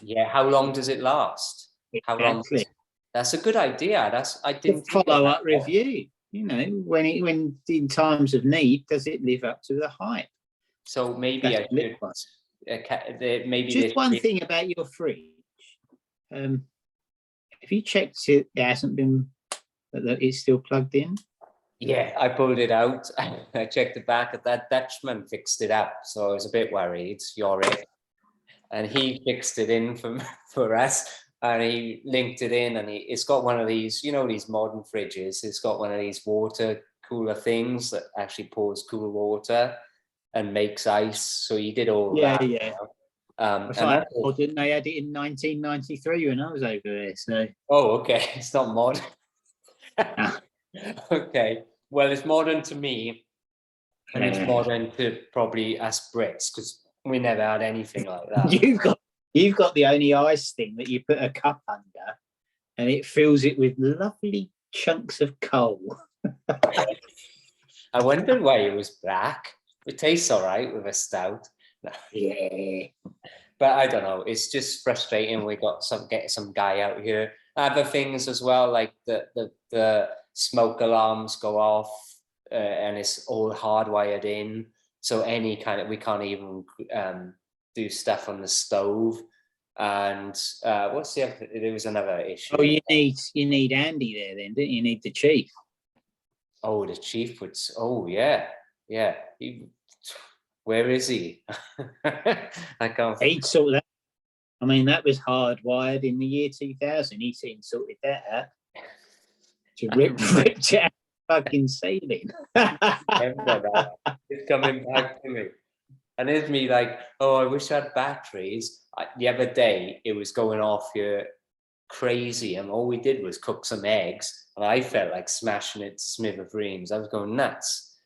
Yeah. How long does it last? How long? That's a good idea. I didn't follow up review. When in times of need, does it live up to the hype? So maybe I should. Maybe just one thing about your fridge. Have you checked it hasn't been that it's still plugged in? Yeah, I pulled it out. I checked the back. That Dutchman fixed it up, so I was a bit worried. Yorick, and he fixed it in for us, and he linked it in, and it's got one of these, these modern fridges. It's got one of these water cooler things that actually pours cool water and makes ice. So he did all that. Yeah. Didn't they had it in 1993 when I was over there? So. Oh, okay. It's not modern. Okay. Well, it's modern to me, and it's modern to probably us Brits, because we never had anything like that. You've got the only ice thing that you put a cup under, and it fills it with lovely chunks of coal. I wondered why it was black. It tastes all right with a stout. Yeah. But I don't know. It's just frustrating. We got get some guy out here. Other things as well, like the smoke alarms go off, and it's all hardwired in. So we can't even do stuff on the stove. And what's the other? There was another issue. Oh, you need Andy there then, don't you? You need the chief. Oh, the chief would. Oh, yeah. Where is he? I can't. He'd sort that. I mean, that was hardwired in the year 2000. He sorted that out. To rip out fucking ceiling. It's coming back to me. And it's me like, oh, I wish I had batteries. The other day, it was going off here crazy, and all we did was cook some eggs, and I felt like smashing it to smithereens. I was going nuts.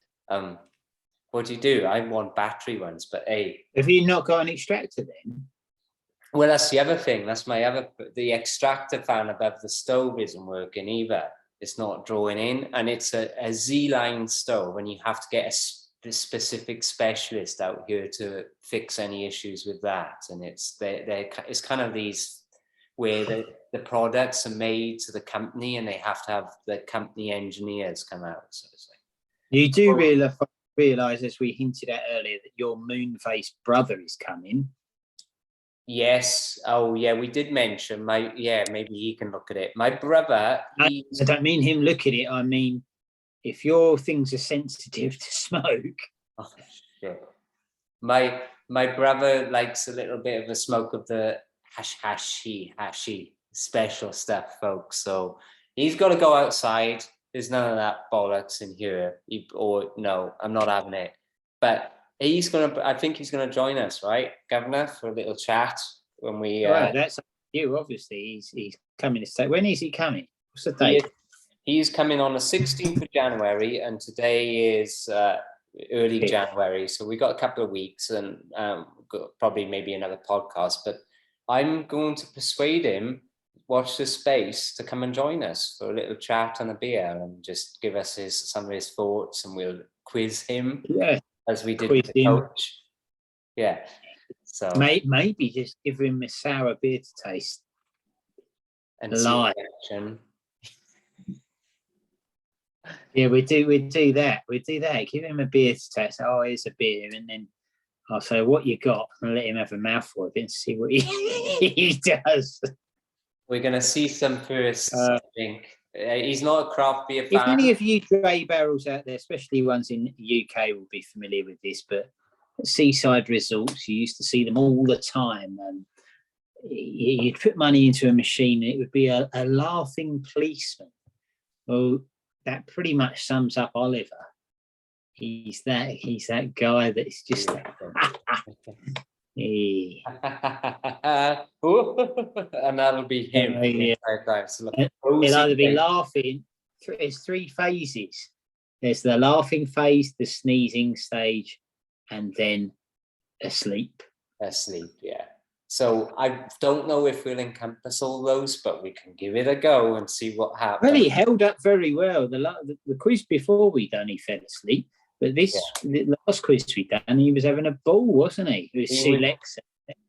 What do you do? I want battery ones, but hey. Have you not got an extractor then? Well, that's the other thing. That's the extractor fan above the stove isn't working either. It's not drawing in, and it's a Z-line stove, and you have to get a specific specialist out here to fix any issues with that. And it's kind of these where the products are made to the company, and they have to have the company engineers come out. So it's like, you do realise, as we hinted at earlier, that your moon-faced brother is coming. Yes. Oh, yeah. We did mention maybe he can look at it. My brother. I don't mean him look at it. I mean, if your things are sensitive to smoke. Oh, shit. My brother likes a little bit of a smoke of the hashi special stuff, folks. So he's got to go outside. There's none of that bollocks in here. No, I'm not having it. But I think he's gonna join us, right, Governor, for a little chat when we. Right, that's you. Obviously, he's coming to stay. When is he coming? What's the date? He's coming on the 16th of January, and today is early January. So we got a couple of weeks, and probably maybe another podcast. But I'm going to persuade him, watch this space, to come and join us for a little chat and a beer, and just give us some of his thoughts, and we'll quiz him. Yeah. As we did with the coach. Yeah. So maybe just give him a sour beer to taste. And live. Yeah, we do that. We do that. Give him a beer to taste. Oh, here's a beer, and then I'll say, what you got? And let him have a mouthful of it and see what he does. We're gonna see some firsts, I think. He's not a craft beer fan. If any of you DrayBarrels out there, especially ones in the UK, will be familiar with this, but seaside resorts, you used to see them all the time. You'd put money into a machine, and it would be a laughing policeman. Well, that pretty much sums up Oliver. He's that guy that's just. And that'll be him. Yeah. It'll either be laughing. There's three phases. There's the laughing phase, the sneezing stage, and then asleep. Yeah. So I don't know if we'll encompass all those, but we can give it a go and see what happens. Well, he held up very well. The quiz before we done, he fell asleep. But the last quiz we done, he was having a ball, wasn't he? It was Sulexa.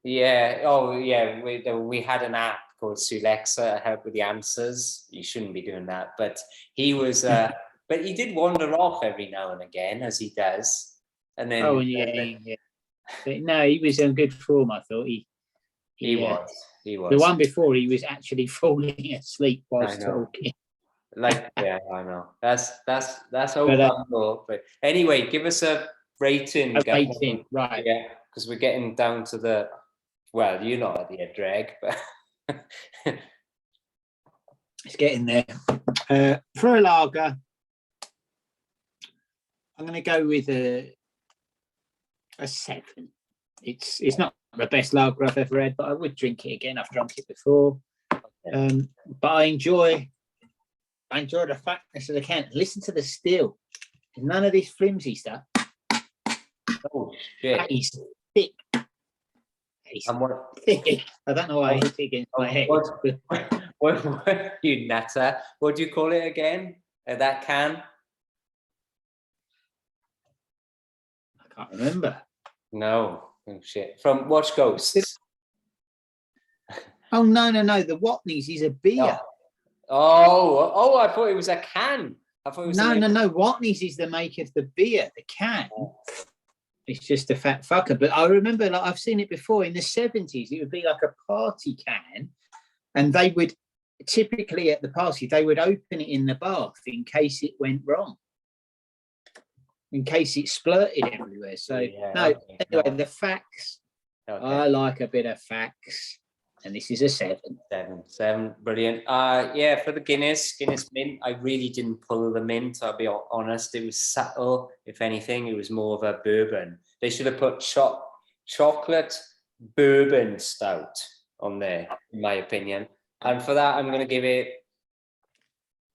Yeah. Oh, yeah. We had an app called Sulexa, help with the answers. You shouldn't be doing that, but he was. But he did wander off every now and again, as he does. And then. Oh, yeah. But no, he was in good form. I thought he was. The one before, he was actually falling asleep whilst talking. Like, yeah, I know. That's But, overall. But anyway, give us a rating. a guys. rating, right? Yeah, because we're getting down to the. Well, you're not at the end, drag, but It's getting there. For a lager, I'm going to go with a 7. It's not the best lager I've ever had, but I would drink it again. I've drunk it before. But I enjoy the fatness of the can. Listen to the still. None of this flimsy stuff. oh shit! That is thick. And what? Thick. I don't know why I hit it against my head. What you natter? What do you call it again? That can? I can't remember. No. Oh shit! From Watch Ghosts. Oh no! The Watneys is a beer. Oh! I thought it was a can. I thought it was No. Watneys is the maker of the beer. The can. It's just a fat fucker. But I remember, like, I've seen it before in the 70s. It would be like a party can, and they would typically at the party they would open it in the bath in case it went wrong, in case it splurted everywhere. So anyway, the facts. Okay. I like a bit of facts, and this is a 7. 7, brilliant. Yeah, for the Guinness mint, I really didn't pull the mint. I'll be honest, it was subtle. If anything, it was more of a bourbon. They should have put chocolate bourbon stout on there, in my opinion. And for that, I'm going to give it.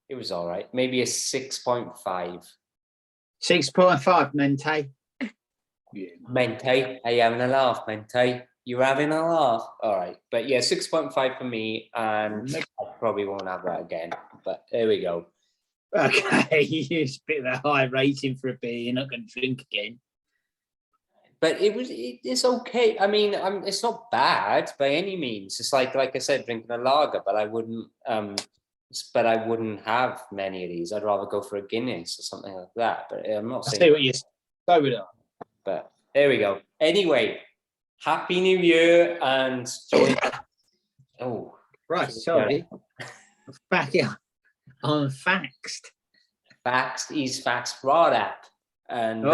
It was all right, maybe a 6.5. 6.5, Mente. Yeah. Mente, are you having a laugh, Mente? You're having a laugh. All right. But yeah, 6.5 for me. And I probably won't have that again. But there we go. Okay. You spit that high rating for a beer. You're not going to drink again. But it's okay. I mean, it's not bad by any means. It's like I said, drinking a lager, but I wouldn't have many of these. I'd rather go for a Guinness or something like that. But I'm not saying. I see what you're saying. But there we go. Anyway, Happy New Year and join. Oh, right. Sorry. Back on faxed. Faxed is faxed right up. And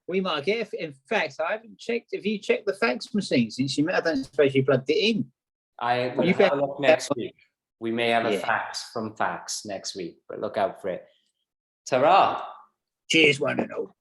we might get it. In fact, I haven't checked. Have you checked the fax machine since you met? I don't suppose you plugged it in. I will have a look next week. We may have a fax from fax next week, but look out for it. Ta-ra! Cheers, one and all.